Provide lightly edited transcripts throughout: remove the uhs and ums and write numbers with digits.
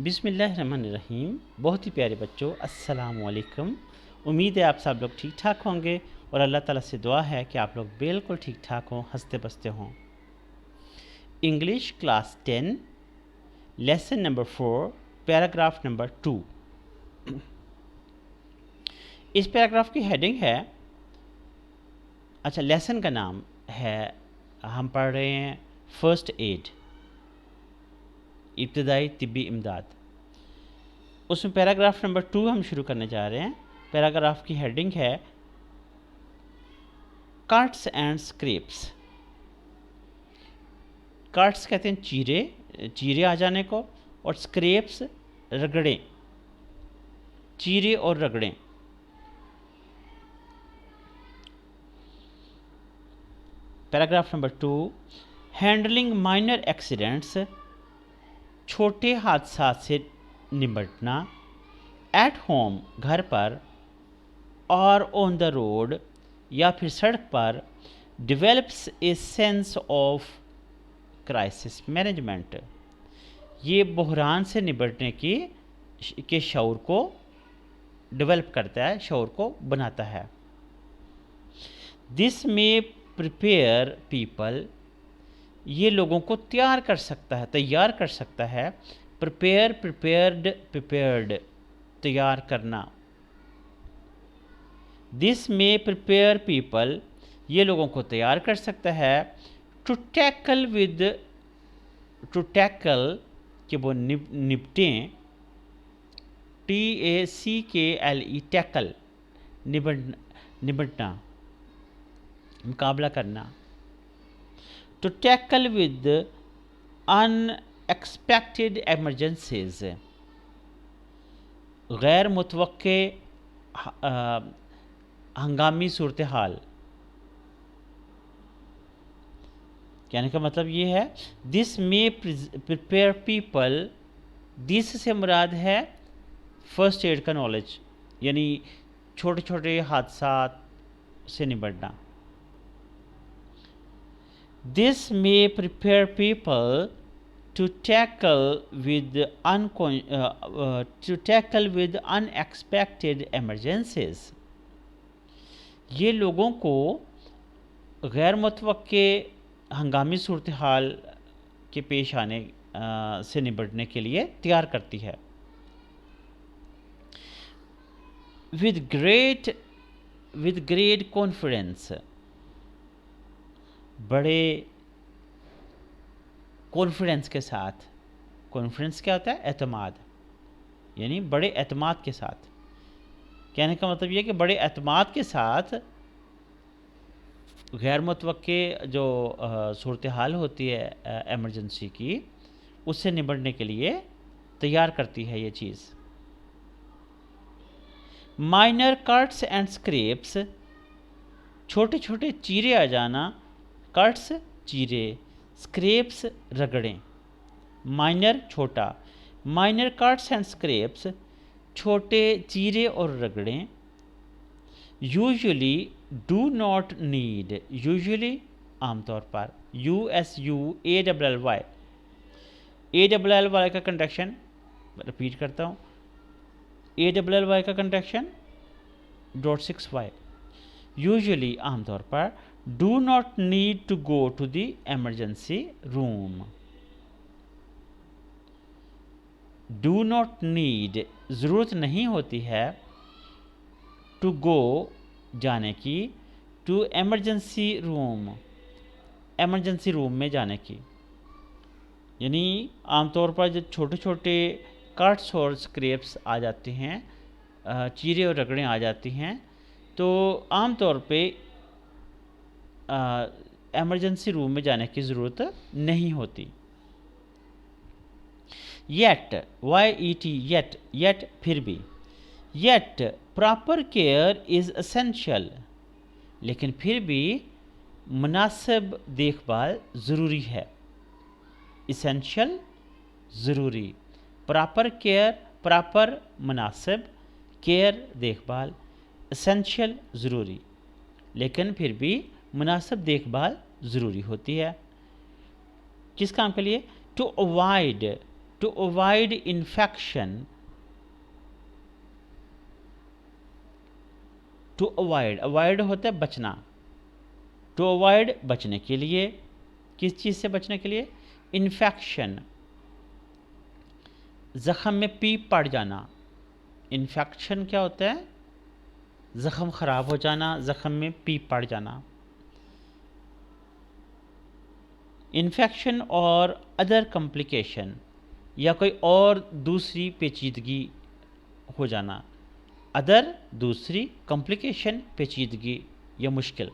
बिस्मिल्लाहिर्रहमानिर्रहीम। बहुत ही प्यारे बच्चों, अस्सलाम वालेकुम। उम्मीद है आप सब लोग ठीक ठाक होंगे और अल्लाह ताला से दुआ है कि आप लोग बिल्कुल ठीक ठाक हों, हंसते बसते हों। English class 10 lesson number 4 paragraph number 2। इस पैराग्राफ की हेडिंग है, अच्छा लेसन का नाम है, हम पढ़ रहे हैं फ़र्स्ट एड, इब्तदाई तिब्बी इमदाद। उसमें पैराग्राफ नंबर 2 हम शुरू करने जा रहे हैं। पैराग्राफ की हेडिंग है कट्स एंड स्क्रैप्स। कट्स कहते हैं चीरे, चीरे आ जाने को, और स्क्रैप्स रगड़ें, चीरे और रगड़ें। Paragraph number 2, handling minor accidents, छोटे हादसा से निपटना, एट होम घर पर, और ऑन द रोड या फिर सड़क पर, develops a sense of crisis management, ये बहरान से निपटने के शऊर को डेवलप करता है, शऊर को बनाता है। दिस में प्रिपेयर पीपल, ये लोगों को तैयार कर सकता है, तैयार कर सकता है। प्रिपेयर, प्रिपेयर्ड, प्रिपेयर्ड, तैयार करना। दिस में प्रिपेयर पीपल, ये लोगों को तैयार कर सकता है। To tackle with, to tackle कि वो निपटें, TACKLE, टैकल, निपटना, मुकाबला करना। To tackle with unexpected emergencies, गैर मुतवक्के हंगामी सूरत हाल। कहने का मतलब ये है, दिस में प्रिपेयर पीपल, दिस से मुराद है फर्स्ट एड का नॉलेज, यानी छोटे छोटे हादसा से निपटना। दिस में prepare people to tackle with unexpected emergencies, ये लोगों को गैर मुतवक्के हंगामी सूरत हाल के पेश आने से निपटने के लिए तैयार करती है। विद ग्रेट कॉन्फिडेंस, बड़े कॉन्फिडेंस के साथ। कॉन्फिडेंस क्या होता है? एतमाद, यानी बड़े एतमाद के साथ। कहने का मतलब ये कि बड़े एतमाद के साथ गैर मुतवक्के जो सूरत हाल होती है एमरजेंसी की, उससे निपटने के लिए तैयार करती है ये चीज़। माइनर कट्स एंड स्क्रैप्स, छोटे छोटे चीरे आ जाना। कट्स चीरे, स्क्रैप्स रगड़ें। माइनर छोटा, माइनर कट्स एंड स्क्रैप्स, छोटे चीरे और रगड़ें। Usually do not need, usually आमतौर पर, USUALLY, ALLY का कंट्रैक्शन, रिपीट करता हूँ, ALLY का कंट्रैक्शन .6Y। यूजुअली आमतौर पर, do not need to go to the emergency room. Do not need, ज़रूरत नहीं होती है, टू गो जाने की, to emergency room, emergency room में जाने की। यानी आमतौर पर जब छोटे छोटे कट्स और स्क्रैप्स आ जाते हैं, चीरे और रगड़ें आ जाती हैं, तो आमतौर पे एमरजेंसी रूम में जाने की ज़रूरत नहीं होती। येट, YET, येट, येट फिर भी। Yet proper care is essential, लेकिन फिर भी मुनासिब देखभाल ज़रूरी है। इसेंशियल ज़रूरी, प्रॉपर केयर प्रॉपर मुनासिब, केयर देखभाल, एसेंशियल ज़रूरी, लेकिन फिर भी मुनासिब देखभाल ज़रूरी होती है। किस काम के लिए? To avoid, to avoid infection, to avoid, avoid होता है बचना, टू अवॉइड बचने के लिए, किस चीज़ से बचने के लिए, इन्फेक्शन, ज़ख़म में पीप पड़ जाना। इन्फेक्शन क्या होता है, ज़ख़म ख़राब हो जाना, ज़ख़म में पीप पड़ जाना। इन्फेक्शन और अदर कॉम्प्लिकेशन, या कोई और दूसरी पेचीदगी हो जाना, अदर दूसरी, कॉम्प्लिकेशन पेचीदगी या मुश्किल,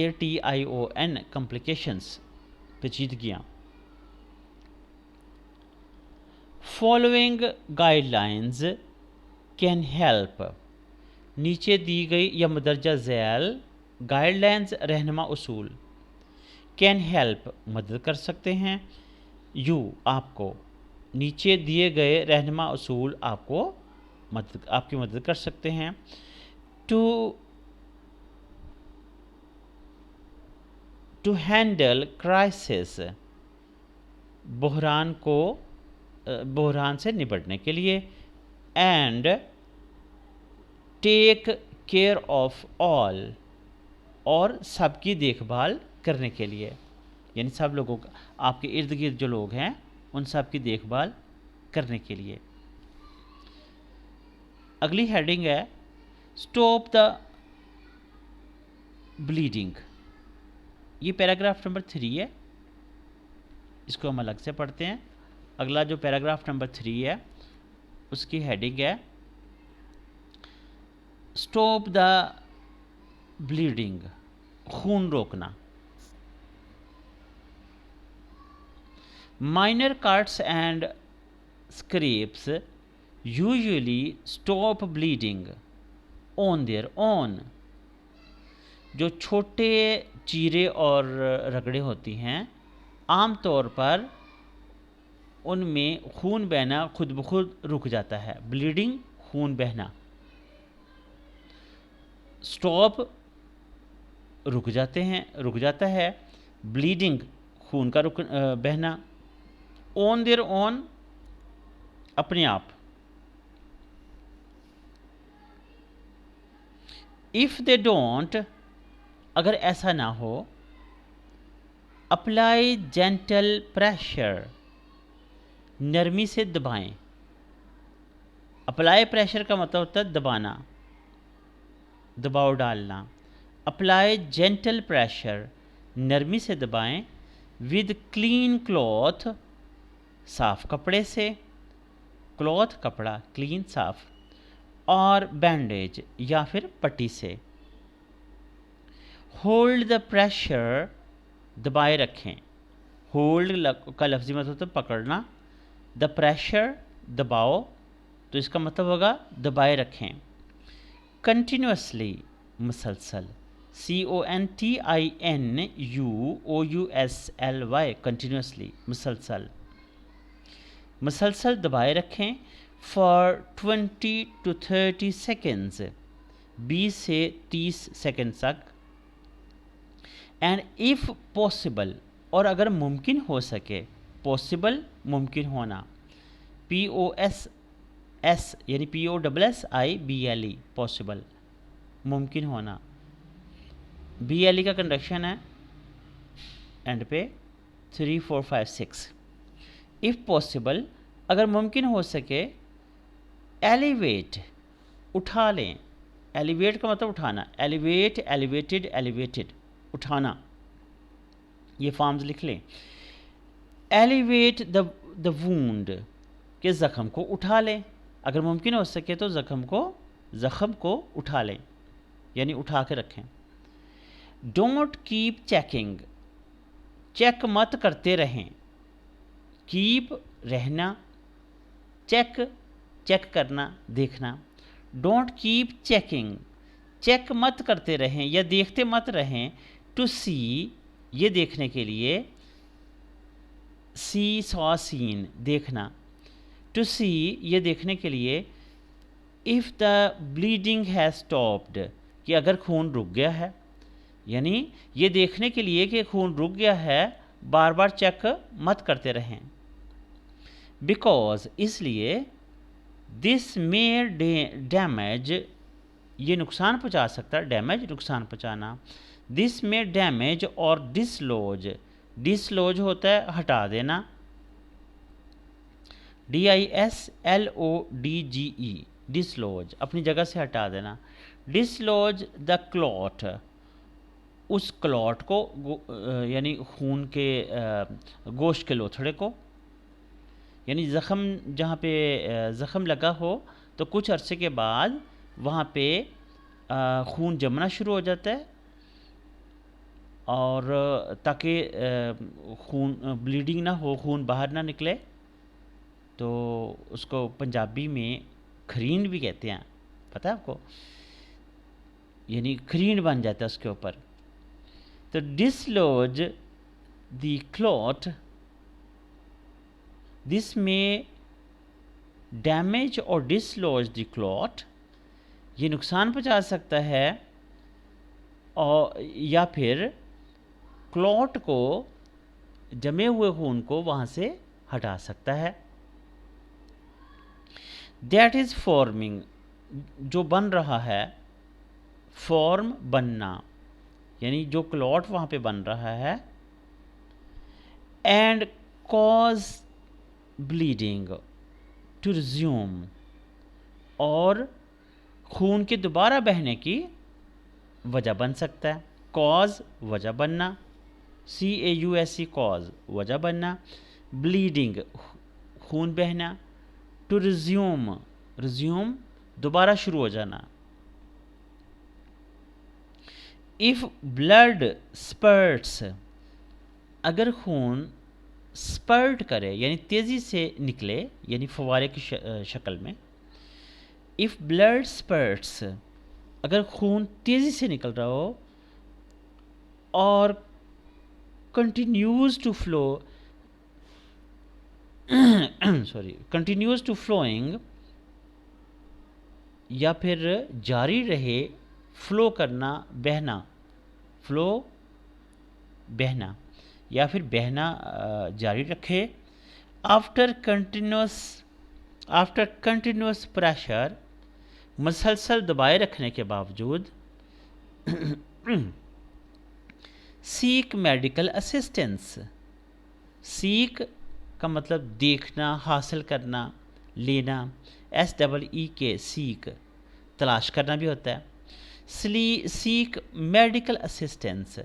COMPLICATION कॉम्प्लिकेशंस, पेचीदगियाँ। फॉलोइंग गाइडलाइंस कैन हेल्प, नीचे दी गई या मदरजा झैल गाइडलाइंस रहनुमा उसूल, कैन हेल्प मदद कर सकते हैं, यू आपको, नीचे दिए गए रहनुमा उसूल आपको आपकी मदद कर सकते हैं, टू हैंडल क्राइसिस, बहरान से निपटने के लिए, and take care of all, और सबकी देखभाल करने के लिए, यानी सब लोगों का, आपके इर्द गिर्द जो लोग हैं उन सब की देखभाल करने के लिए। अगली हेडिंग है स्टॉप द ब्लीडिंग। ये पैराग्राफ नंबर 3 है, इसको हम अलग से पढ़ते हैं। अगला जो पैराग्राफ नंबर 3 है उसकी हेडिंग है स्टॉप द ब्लीडिंग, खून रोकना। Minor cuts and scraps usually stop bleeding on their own, जो छोटे चीरे और रगड़े होती हैं आमतौर पर उनमें खून बहना खुद ब खुद रुक जाता है। ब्लीडिंग, खून बहना, स्टॉप रुक जाता है, ब्लीडिंग खून का बहना, ऑन देयर ओन अपने आप। इफ़ दे डोंट, अगर ऐसा ना हो, अप्लाई जेंटल प्रेशर, नरमी से दबाएं। अप्लाई प्रेशर का मतलब होता है दबाना, दबाव डालना। अप्लाई जेंटल प्रेशर, नरमी से दबाएं। विद क्लीन क्लॉथ, साफ कपड़े से, क्लॉथ कपड़ा, क्लीन साफ, और बैंडेज या फिर पट्टी से। होल्ड द प्रेशर, दबाए रखें। होल्ड का लफ्ज़ी मतलब होता है पकड़ना, द प्रेशर दबाओ, तो इसका मतलब होगा दबाए रखें। कंटिन्यूसली, मुसलसल, CONTINUOUSLY, कंटिन्यूसली, मुसलसल, मुसलसल दबाए रखें। फॉर 20 to 30 सेकेंड्स, 20 से 30 सेकेंड तक। एंड इफ़ पॉसिबल, और अगर मुमकिन हो सके, पॉसिबल मुमकिन होना, POSS यानी POSSIBLE, पॉसिबल मुमकिन होना। BLE का कंडक्शन है एंड पे 3 4 5 6। इफ़ पॉसिबल, अगर मुमकिन हो सके, एलिवेट, उठा लें। एलिवेट का मतलब उठाना, एलिवेट, एलिवेटेड, एलिवेटेड, उठाना। ये फॉर्म्स लिख लें। एलिवेट द वूंड, के ज़ख़म को उठा लें। अगर मुमकिन हो सके तो ज़ख़म को उठा लें, यानी उठा के रखें। डोंट कीप चेकिंग, चेक मत करते रहें। कीप रहना, चेक करना, देखना। डोंट कीप चेकिंग, चेक मत करते रहें या देखते मत रहें। टू सी, ये देखने के लिए, सी सॉ सीन, देखना। टू सी, ये देखने के लिए, if the bleeding has stopped, कि अगर खून रुक गया है। यानी ये देखने के लिए कि खून रुक गया है बार बार चेक मत करते रहें। बिकॉज इसलिए, दिस मे डैमेज ये नुकसान पहुंचा सकता है, डैमेज नुकसान पहुंचाना। दिस में डैमेज और डिसलॉज, डिसलॉज होता है हटा देना, DISLODGE, डिसलॉज अपनी जगह से हटा देना। डिसलॉज द क्लॉट, उस क्लॉट को यानी खून के गोश्त के लोथड़े को, यानी ज़ख़म जहाँ पे ज़ख़म लगा हो तो कुछ अरसे के बाद वहाँ पे खून जमना शुरू हो जाता है, और ताकि खून ब्लीडिंग ना हो, खून बाहर ना निकले, तो उसको पंजाबी में खरीन भी कहते हैं, पता है आपको, यानी खरीन बन जाता है उसके ऊपर। तो डिसलॉज द क्लॉट, दिस में डैमेज और डिसलॉज द क्लॉट, ये नुकसान पहुंचा सकता है, और या फिर क्लॉट को, जमे हुए खून को वहाँ से हटा सकता है। दैट इज़ फॉर्मिंग, जो बन रहा है, फॉर्म बनना, यानी जो क्लॉट वहाँ पे बन रहा है। And cause bleeding to resume, और खून के दोबारा बहने की वजह बन सकता है। कॉज वजह बनना, CAUSE कॉज वजह बनना, ब्लीडिंग खून बहना, टू रिज्यूम, रिज्यूम दोबारा शुरू हो जाना। इफ़ ब्लड स्पर्ट्स, अगर खून स्पर्ट करे यानी तेज़ी से निकले, यानी फव्वारे की शक्ल में। इफ़ ब्लड स्पर्ट्स, अगर खून तेज़ी से निकल रहा हो और continues to flow, sorry, continues to flowing, या फिर जारी रहे फ्लो करना, बहना, फ्लो बहना, या फिर बहना जारी रखे। आफ्टर कंटिन्यूस प्रेशर, मुसलसल दबाए रखने के बावजूद। सीक मेडिकल असिस्टेंस, सीक का मतलब देखना, हासिल करना, लेना, SEEK, सीक तलाश करना भी होता है। सीक मेडिकल असिस्टेंस,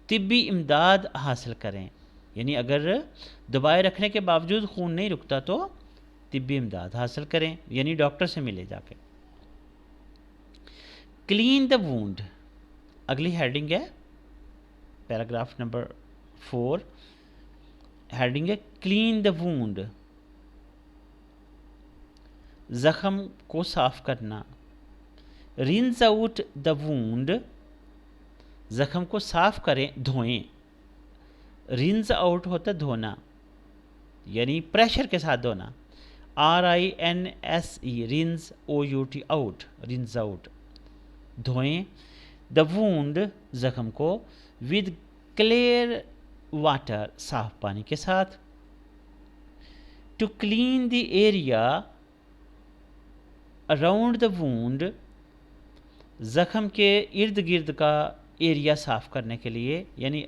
तिब्बी इमदाद हासिल करें, यानी अगर दबाए रखने के बावजूद खून नहीं रुकता तो तिब्बी इमदाद हासिल करें, यानी डॉक्टर से मिले जाके। क्लीन द वूंड, अगली हेडिंग है पैराग्राफ नंबर 4, हेडिंग है क्लीन द वूंड, ज़ख़म को साफ करना। रिंस आउट द वूंड, ज़ख़म को साफ करें, धोएं। रिंस आउट होता है धोना, यानी प्रेशर के साथ धोना। RINSE, rinse OUT, out, rinse out, धोएं। द वूंड, ज़ख़म को, विद क्लियर वाटर, साफ पानी के साथ। To clean the area around the wound, ज़ख़म के इर्द गिर्द का एरिया साफ़ करने के लिए, यानी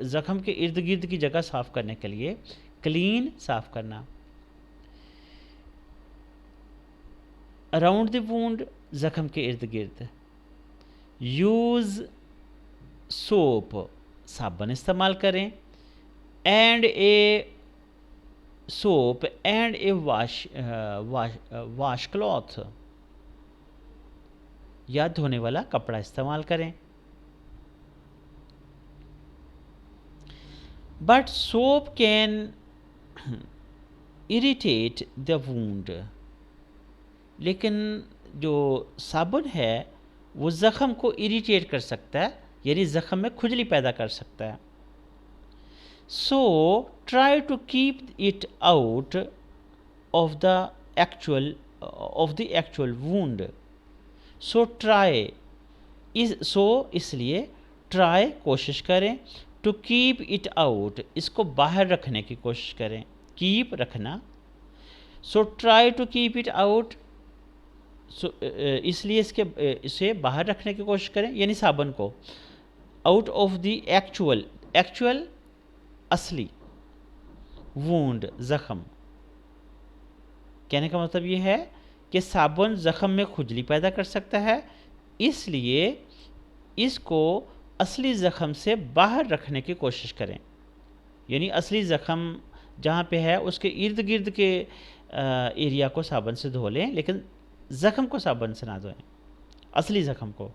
ज़ख़म के इर्द गिर्द की जगह साफ़ करने के लिए क्लीन, साफ़ करना। अराउंड द वूंड, ज़ख़म के इर्द गिर्द। यूज़ सोप, साबुन इस्तेमाल करें। And a soap and A wash cloth, या धोने वाला कपड़ा इस्तेमाल करें। But soap can irritate the wound, लेकिन जो साबुन है वो ज़ख़म को इरिटेट कर सकता है, यानी ज़ख़म में खुजली पैदा कर सकता है। So try to keep it out of the actual wound. So try, इसलिए ट्राई कोशिश करें, टू कीप इट आउट इसको बाहर रखने की कोशिश करें, कीप रखना, so try to keep it out, so इसलिए इसे बाहर रखने की कोशिश करें, यानी साबुन को, out of the actual, actual असली, वूंड ज़ख़म, कहने का मतलब ये है कि साबुन ज़ख़म में खुजली पैदा कर सकता है, इसलिए इसको असली ज़ख़म से बाहर रखने की कोशिश करें, यानी असली ज़ख़म जहाँ पे है उसके इर्द गिर्द के एरिया को साबुन से धो लें, लेकिन ज़ख़म को साबुन से ना धोएं, असली ज़ख़म को।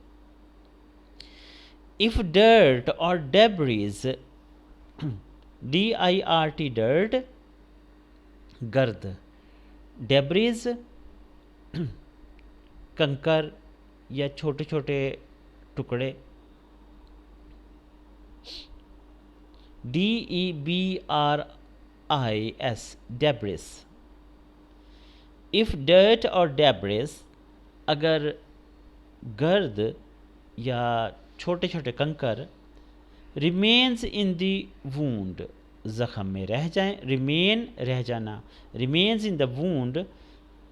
इफ़ डर्ट और डेब्रीज, DIRT डर्ट गर्द, डेब्रीज कंकर या छोटे छोटे टुकड़े, DEBRIS डेब्रिस। इफ़ डर्ट और डेब्रिस अगर गर्द या छोटे छोटे कंकर रिमेन्स इन दी वूंड ज़ख़म में रह जाएं, रिमेन रह जाना, रिमेन्स इन द वूंड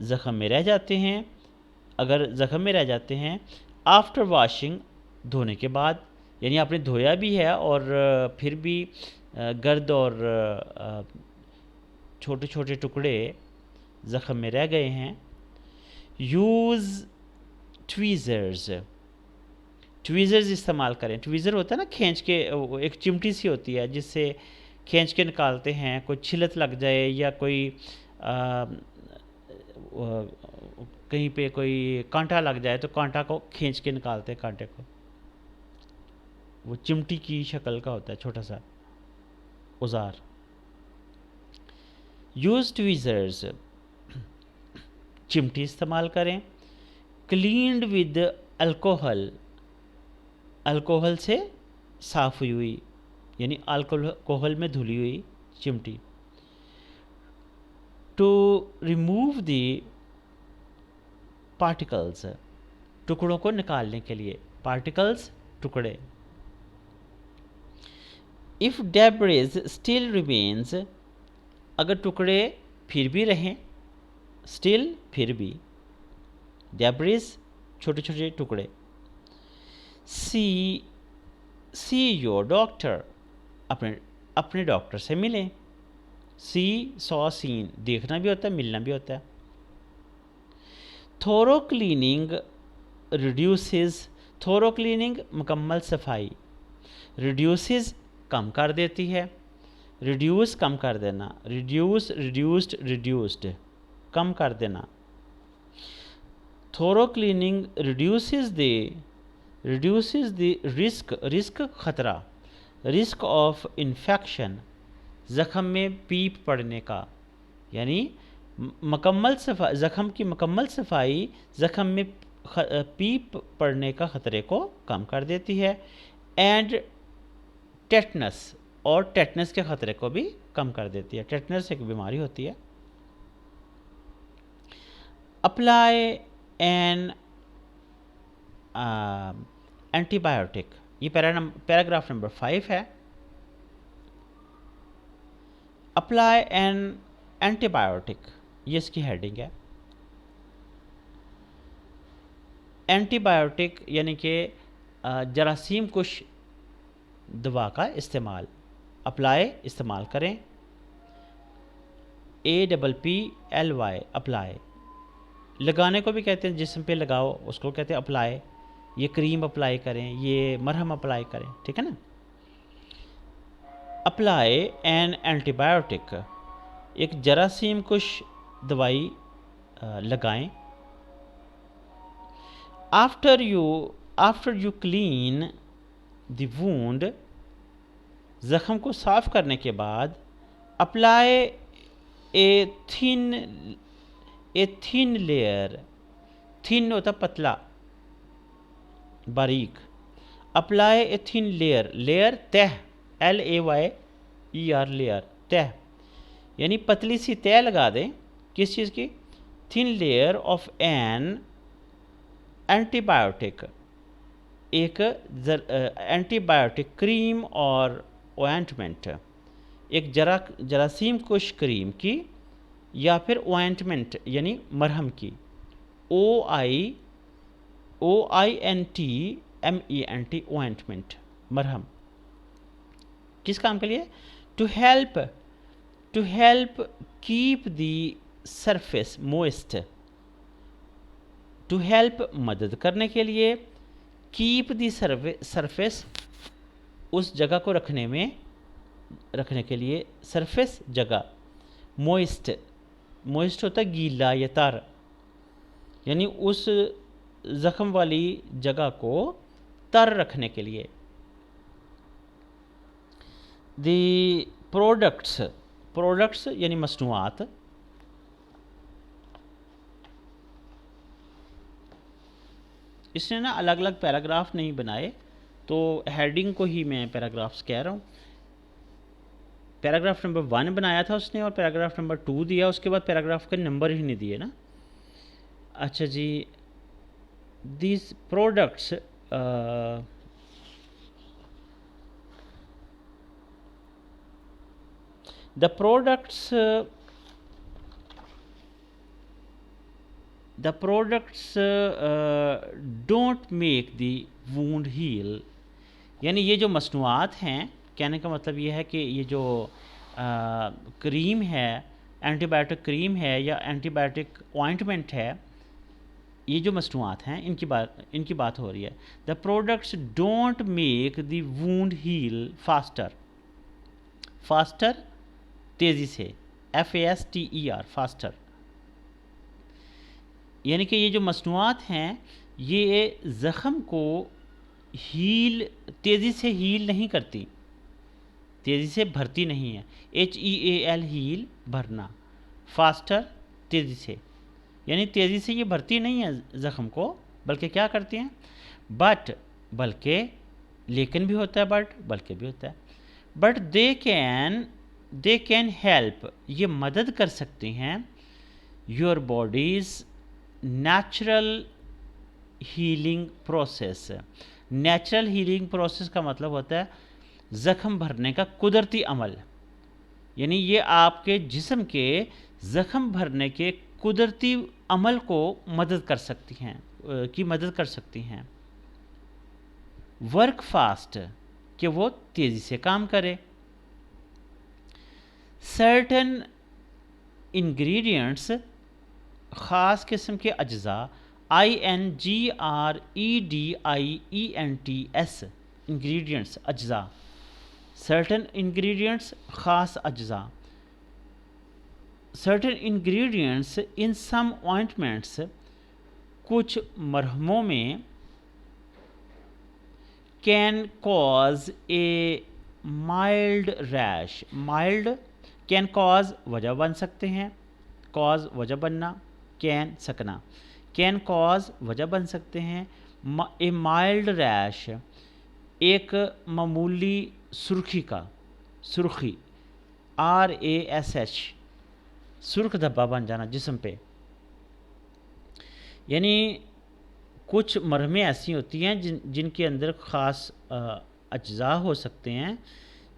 ज़ख़म में रह जाते हैं, अगर ज़ख़म में रह जाते हैं, आफ्टर वॉशिंग धोने के बाद, यानी आपने धोया भी है और फिर भी गर्द और छोटे छोटे टुकड़े ज़ख़म में रह गए हैं, यूज़ ट्वीज़र्स, ट्वीज़र्स इस्तेमाल करें। ट्वीज़र होता है ना खींच के, एक चिमटी सी होती है जिससे खींच के निकालते हैं, कोई छिलत लग जाए या कोई कहीं पे कोई कांटा लग जाए तो कांटा को खींच के निकालते हैं, कांटे को, वो चिमटी की शक्ल का होता है छोटा सा औजार। यूज़ ट्वीज़र्स, चिमटी इस्तेमाल करें। क्लीन्ड विद अल्कोहल, अल्कोहल से साफ़ हुई हुई, यानी अल्कोहल में धुली हुई चिमटी। टू रिमूव दी पार्टिकल्स, टुकड़ों को निकालने के लिए, पार्टिकल्स टुकड़े। इफ़ डेब्रिज स्टिल रिमेन्स, अगर टुकड़े फिर भी रहें, स्टिल फिर भी, डेब्रिज छोटे छोटे टुकड़े। सी योर डॉक्टर, अपने डॉक्टर से मिलें। सॉ सीन देखना भी होता है, मिलना भी होता है। थोरो क्लीनिंग रिड्यूसेस, थोरो क्लीनिंग मुकम्मल सफाई, रिड्यूसेस कम कर देती है, रिड्यूस कम कर देना, रिड्यूस रिड्यूस्ड रिड्यूस्ड कम कर देना। थोरो क्लीनिंग रिड्यूसेस द रिस्क ख़तरा, रिस्क ऑफ इन्फेक्शन ज़ख़म में पीप पड़ने का, यानी मुकम्मल सफाई, ज़ख़म की मुकम्मल सफाई ज़ख़म में पीप पड़ने का ख़तरे को कम कर देती है। एंड टेटनस, और टेटनस के ख़तरे को भी कम कर देती है। टेटनस एक बीमारी होती है। अप्लाई एन एंटीबायोटिक, ये पैराग्राफ नंबर 5 है। अप्लाई एन एंटीबायोटिक, ये इसकी हेडिंग है। एंटीबायोटिक यानी कि जरासीम कुश दवा का इस्तेमाल, अप्लाई इस्तेमाल करें, APPLY अप्लाई। लगाने को भी कहते हैं, जिस्म पे लगाओ उसको कहते हैं अप्लाई, ये क्रीम अप्लाई करें, ये मरहम अप्लाई करें, ठीक है ना। अप्लाई एन एंटीबायोटिक, एक जरासीम कुश दवाई लगाएं। After you clean the wound, ज़ख़म को साफ़ करने के बाद, apply a thin layer, thin होता पतला बारीक, apply a thin layer, layer तह, LAYER लेयर तह, यानी पतली सी तह लगा दें, किस चीज़ की, thin layer of an antibiotic, एक एंटीबायोटिक क्रीम और ऑइंटमेंट, एक जरासीम कुश क्रीम की या फिर ऑइंटमेंट यानी मरहम की, OINTMENT ऑइंटमेंट, मरहम, किस काम के लिए? To help keep the surface moist, to help मदद करने के लिए, कीप द सरफेस उस जगह को रखने के लिए, सरफेस जगह, मोइस्ट होता है गीला या तर, यानी उस ज़ख़म वाली जगह को तर रखने के लिए। दी प्रोडक्ट्स यानी मसनूआत, इसने ना अलग अलग पैराग्राफ नहीं बनाए, तो हेडिंग को ही मैं पैराग्राफ्स कह रहा हूँ। पैराग्राफ नंबर 1 बनाया था उसने और पैराग्राफ नंबर 2 दिया, उसके बाद पैराग्राफ का नंबर ही नहीं दिए ना। अच्छा जी, these products the products don't make the wound heal, यानी ये जो मसनूआत हैं, कहने का मतलब ये है कि ये जो क्रीम है, एंटीबायोटिक क्रीम है या एंटीबायोटिक ऑइंटमेंट है, ये जो मसनूआत हैं इनकी बात हो रही है। The products don't make the wound heal faster तेज़ी से, FASTER फास्टर, यानी कि ये जो मसनूआत हैं ये ज़ख़म को तेज़ी से हील नहीं करती, तेज़ी से भरती नहीं है, HEAL हील भरना, फास्टर तेज़ी से, यानी तेज़ी से ये भरती नहीं है ज़ख़म को, बल्कि क्या करती हैं, बल्कि, लेकिन भी होता है बल्कि भी होता है, बट दे कैन हेल्प, ये मदद कर सकती हैं, your bodies natural healing process. Natural healing process का मतलब होता है ज़ख़म भरने का कुदरती अमल, यानी ये आपके जिस्म के ज़ख़म भरने के कुदरती अमल को मदद कर सकती हैं, वर्क फास्ट, कि वो तेज़ी से काम करे, सर्टन इंग्रेडिएंट्स, ख़ास किस्म के अज्जा, INGREDIENTS इंग्रेडिएंट्स, अज्जा, सर्टन इंग्रेडिएंट्स, ख़ास अज्जा, certain ingredients in some ointments, कुछ मरहमों में, can cause a mild rash, mild can cause वजह बन सकते हैं, कॉज वजह बनना, कैन सकना, कैन कॉज वजह बन सकते हैं, ए माइल्ड रैश एक मामूली सुर्खी RASH सुर्ख धब्बा बन जाना जिस्म पे, यानी कुछ मरहमें ऐसी होती हैं जिनके अंदर ख़ास अज्जा हो सकते हैं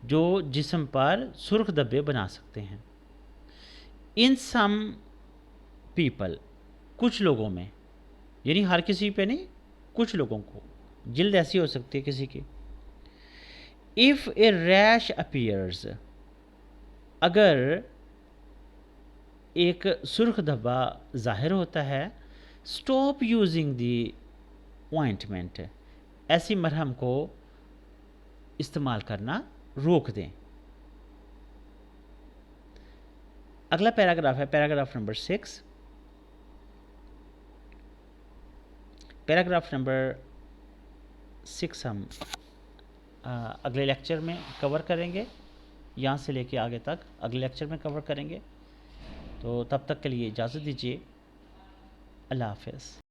जो जिस्म पर सुर्ख धब्बे बना सकते हैं। इन सम पीपल, कुछ लोगों में, यानी हर किसी पे नहीं, कुछ लोगों को जिल्द ऐसी हो सकती है किसी की। इफ़ ए रैश अपीयर्स, अगर एक सुर्ख धब्बा ज़ाहिर होता है, स्टॉप यूजिंग दी ऑइंटमेंट, ऐसी मरहम को इस्तेमाल करना रोक दें। अगला पैराग्राफ है पैराग्राफ नंबर 6। पैराग्राफ नंबर 6 हम अगले लेक्चर में कवर करेंगे, यहाँ से लेके आगे तक अगले लेक्चर में कवर करेंगे। तो तब तक के लिए इजाज़त दीजिए, अल्लाह हाफ़िज़।